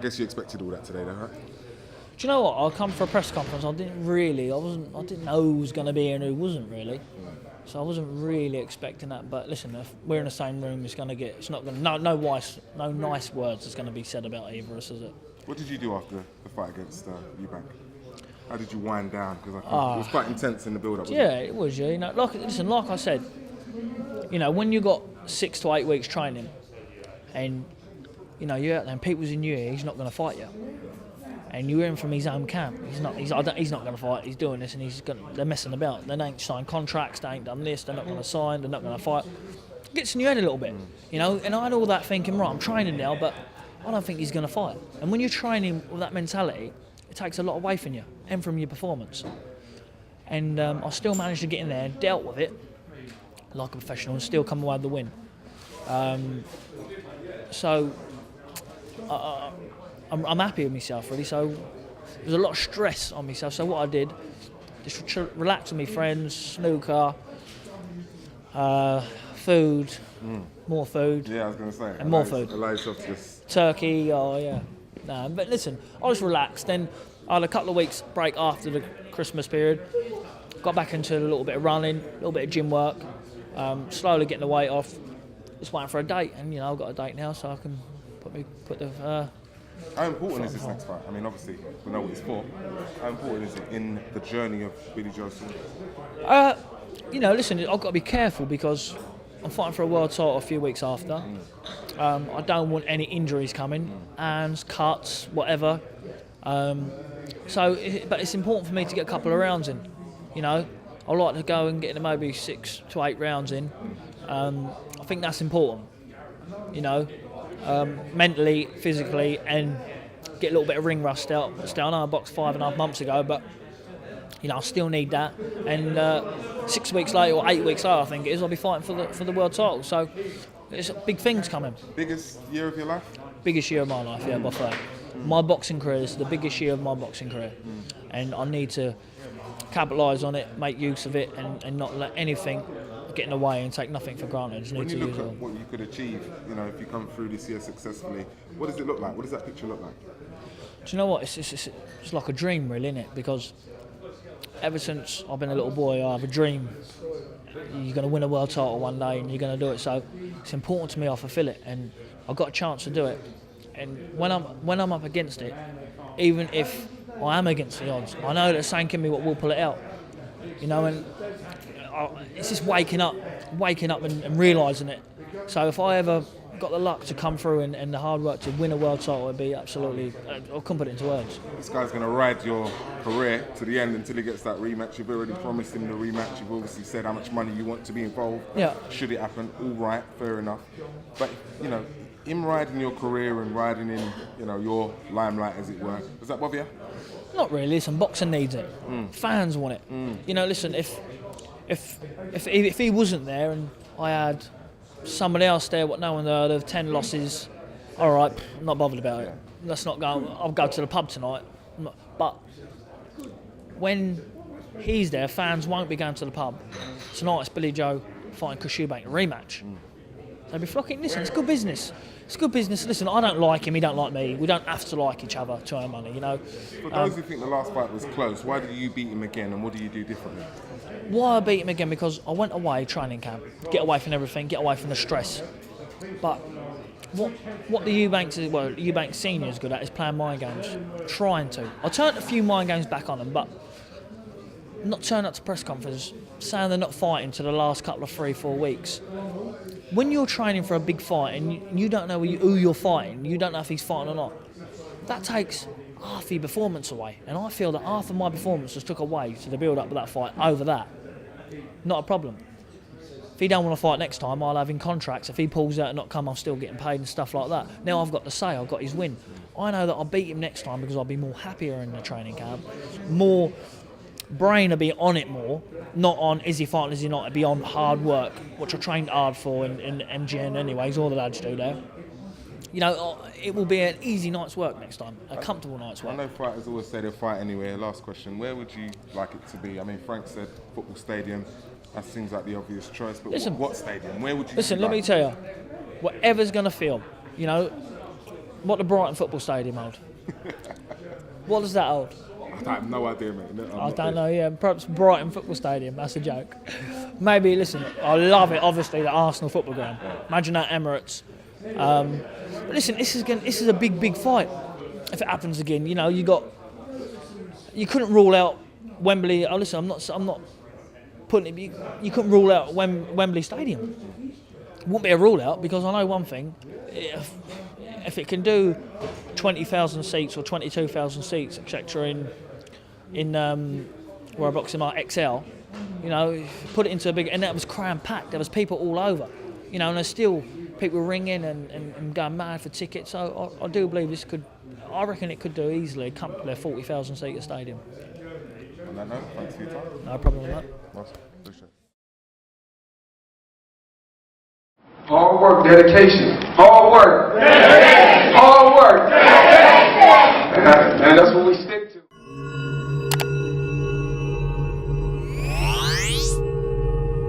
guess you expected all that today, though, right? Do you know what? I come for a press conference. I didn't know who was going to be here and who wasn't really. So I wasn't really expecting that. But listen, if we're in the same room, it's not going to. No nice words is going to be said about either of us, is it? What did you do after the fight against Eubank? How did you wind down? Because I think it was quite intense in the build-up. Yeah, it was. Yeah, like I said, when you got 6 to 8 weeks training, and you're out there and people's in your ear, he's not going to fight you. And you're in from his own camp. He's not going to fight. He's doing this, and they're messing about. They ain't signed contracts. They ain't done this. They're not going to sign. They're not going to fight. It gets in your head a little bit, And I had all that thinking, right, I'm training now, but I don't think he's going to fight. And when you're training with that mentality, it takes a lot away from you and from your performance. And I still managed to get in there and dealt with it like a professional and still come away with the win. I'm happy with myself, really. So there's a lot of stress on myself. So what I did, just relax with my friends, snooker, food, more food. Yeah, I was going to say. And more food. Allow yourself to just... Turkey, but listen, I was relaxed. Then I had a couple of weeks break after the Christmas period. Got back into a little bit of running, a little bit of gym work, slowly getting the weight off. Just waiting for a date, and I've got a date now, so I can put the... How important is this next fight? I mean, obviously, we know what it's for. How important is it in the journey of Billy Joe Saunders? Listen, I've got to be careful because I'm fighting for a world title a few weeks after. I don't want any injuries coming, hands, cuts, whatever. But it's important for me to get a couple of rounds in. I like to go and get maybe 6 to 8 rounds in. I think that's important. Mentally, physically, and get a little bit of ring rust out. I know I boxed 5.5 months ago, but I still need that. And 6 weeks later or 8 weeks later, I think it is, I'll be fighting for the world title. So it's big things coming. Biggest year of your life? Biggest year of my life, yeah, by far. My boxing career is the biggest year of my boxing career, and I need to capitalise on it, make use of it, and not let anything get in the way and take nothing for granted. I just need to use it. When you look at what you could achieve, if you come through this year successfully, what does it look like? What does that picture look like? Do you know what? It's like a dream, really, isn't it? Because ever since I've been a little boy, I have a dream. You're going to win a world title one day, and you're going to do it. So it's important to me I fulfil it, and I've got a chance to do it. And when I'm up against it, even if I am against the odds, I know that something in me what will pull it out. And it's just waking up and realising it. So if I ever got the luck to come through and the hard work to win a world title, it'd be absolutely... I couldn't put it into words. This guy's going to ride your career to the end until he gets that rematch. You've already promised him the rematch. You've obviously said how much money you want to be involved. Yeah. Should it happen, all right, fair enough. But, him riding your career and riding in, your limelight, as it were, does that bother you? Not really. Listen, boxing needs it. Fans want it. Listen, if he wasn't there and I had somebody else there what no one heard of, 10 losses, all right, I'm not bothered about it. Let's not go. I'll go to the pub tonight. But when he's there, fans won't be going to the pub. Tonight it's Billy Joe fighting Eubank, a rematch. They'll be flocking. Listen, it's good business. It's good business. Listen, I don't like him, he don't like me. We don't have to like each other to earn money, For those who think the last fight was close, why did you beat him again, and what do you do differently? Why I beat him again? Because I went away, training camp, get away from everything, get away from the stress. But what the Eubank Senior is good at is playing mind games, trying to. I turned a few mind games back on them, but not turning up to press conferences, saying they're not fighting to the last couple of 3-4 weeks. When you're training for a big fight and you don't know who you're fighting, you don't know if he's fighting or not, that takes half your performance away. And I feel that half of my performance was took away to the build-up of that fight over that. Not a problem. If he don't want to fight next time, I'll have him contracts. If he pulls out and not come, I'm still getting paid and stuff like that. Now I've got to say I've got his win. I know that I'll beat him next time because I'll be more happier in the training camp, more brain will be on it more, not on is he fighting, is he not, it'll be on hard work, which I trained hard for in MGN anyways, all the lads do there. It will be an easy night's work next time, a comfortable night's work. I know fighters always say they'll fight anywhere. Last question, where would you like it to be? I mean, Frank said football stadium, that seems like the obvious choice, but listen, what stadium? Where would you Listen, let me tell you, whatever's going to feel, what the Brighton football stadium hold? What does that hold? I have no idea, mate. I don't know, yeah, perhaps Brighton Football Stadium, that's a joke. Maybe, listen, I love it, obviously, the Arsenal football ground. Imagine that, Emirates. But listen, this is a big fight. If it happens again, you know, you couldn't rule out Wembley. Oh, listen, I'm not putting it, you couldn't rule out Wembley Stadium. It wouldn't be a rule out, because I know one thing, if it can do 20,000 seats or 22,000 seats, etc., in where I box in my XL, you know, put it into a big, and that was cram packed. There was people all over, you know, and there's still people ringing and going mad for tickets. So I do believe this could. I reckon it could do easily, comfortably, a 40,000 seater stadium. On that note, thanks for your time. No problem with that. Awesome. Appreciate it. Hard work, dedication. Hard work. Dedication.